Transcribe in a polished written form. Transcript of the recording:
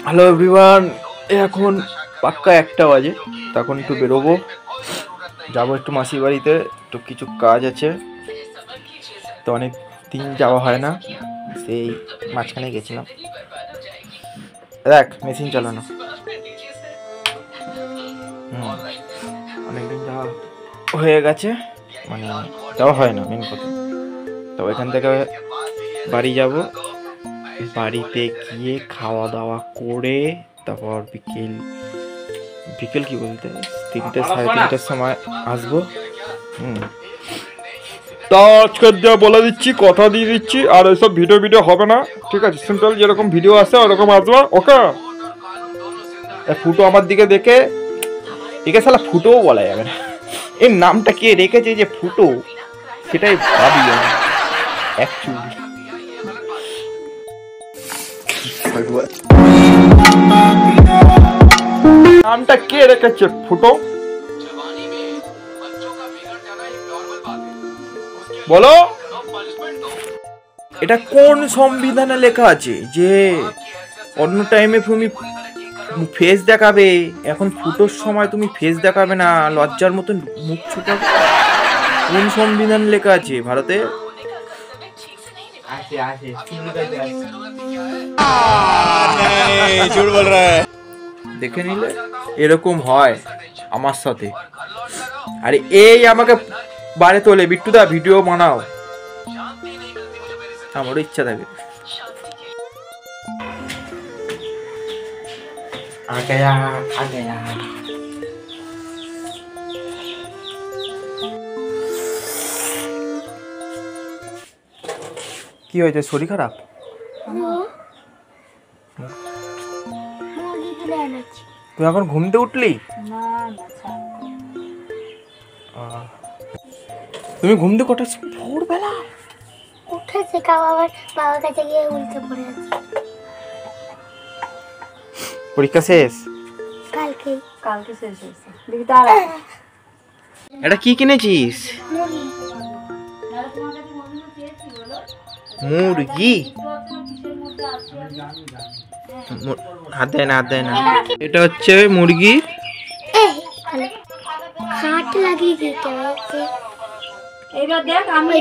Hello everyone, এখন পাক্কা 1টা বাজে। তখন একটু বেরোবো, যাবো একটু মাসির বাড়িতে, একটু কিছু কাজ আছে। তো অনেক দিন যাওয়া হয় না, সেই মাঝখানে গেছিলাম। দেখ মেশিন চালানো, অনেকদিন যাওয়া হয়ে গেছে, মানে যাওয়া হয় না মেন কথা। তো এখান থেকে বাড়ি যাব, বাড়িতে গিয়ে খাওয়া দাওয়া করে তারপর বিকেল কি বলতে 3টে সাড়ে 3টের সময় আসবো। তা আজকের যা বলে দিচ্ছি, কথা দিয়ে দিচ্ছি, আর এসব ভিডিও হবে না, ঠিক আছে? সিম্পল যেরকম ভিডিও আসে ওরকম আসবো, ওকে? ফুটো আমার দিকে দেখে, একে শালা ফুটোও বলা যাবে না, এর নামটা কে রেখেছে যে ফুটো, সেটাই ভাবি আমি অ্যাকচুয়ালি। নামটা কে রেখেছে ফুটো, বলো? এটা কোন সংবিধানে লেখা আছে যে অন্য টাইমে তুমি ফেস দেখাবে, এখন ফুটোর সময় তুমি ফেস দেখাবে না, লজ্জার মতন মুখ ছুটাবে? কোন সংবিধান লেখা আছে ভারতে? দেখে নিলে এরকম হয় আমার সাথে। আরে এই আমাকে বারে তোলে, বিট্টুদা ভিডিও বানাও, আমারও ইচ্ছা থাকে। কি হয়েছে, শরীর খারাপ? তুই এখন ঘুমতে উঠলি? তুমি ঘুমতে কটা ভোরবেলা উঠেছে? বাবার কাছে গিয়ে উল্টে পড়ে আছে। পরীক্ষা শেষ? কালকে শেষ হয়েছে। এটা কি কিনেছিস? মুরগি? হাত দেয় না, এটা হচ্ছে মুরগি। খাট লাগিয়ে দিতে হয়েছে। এবার দেখ আমি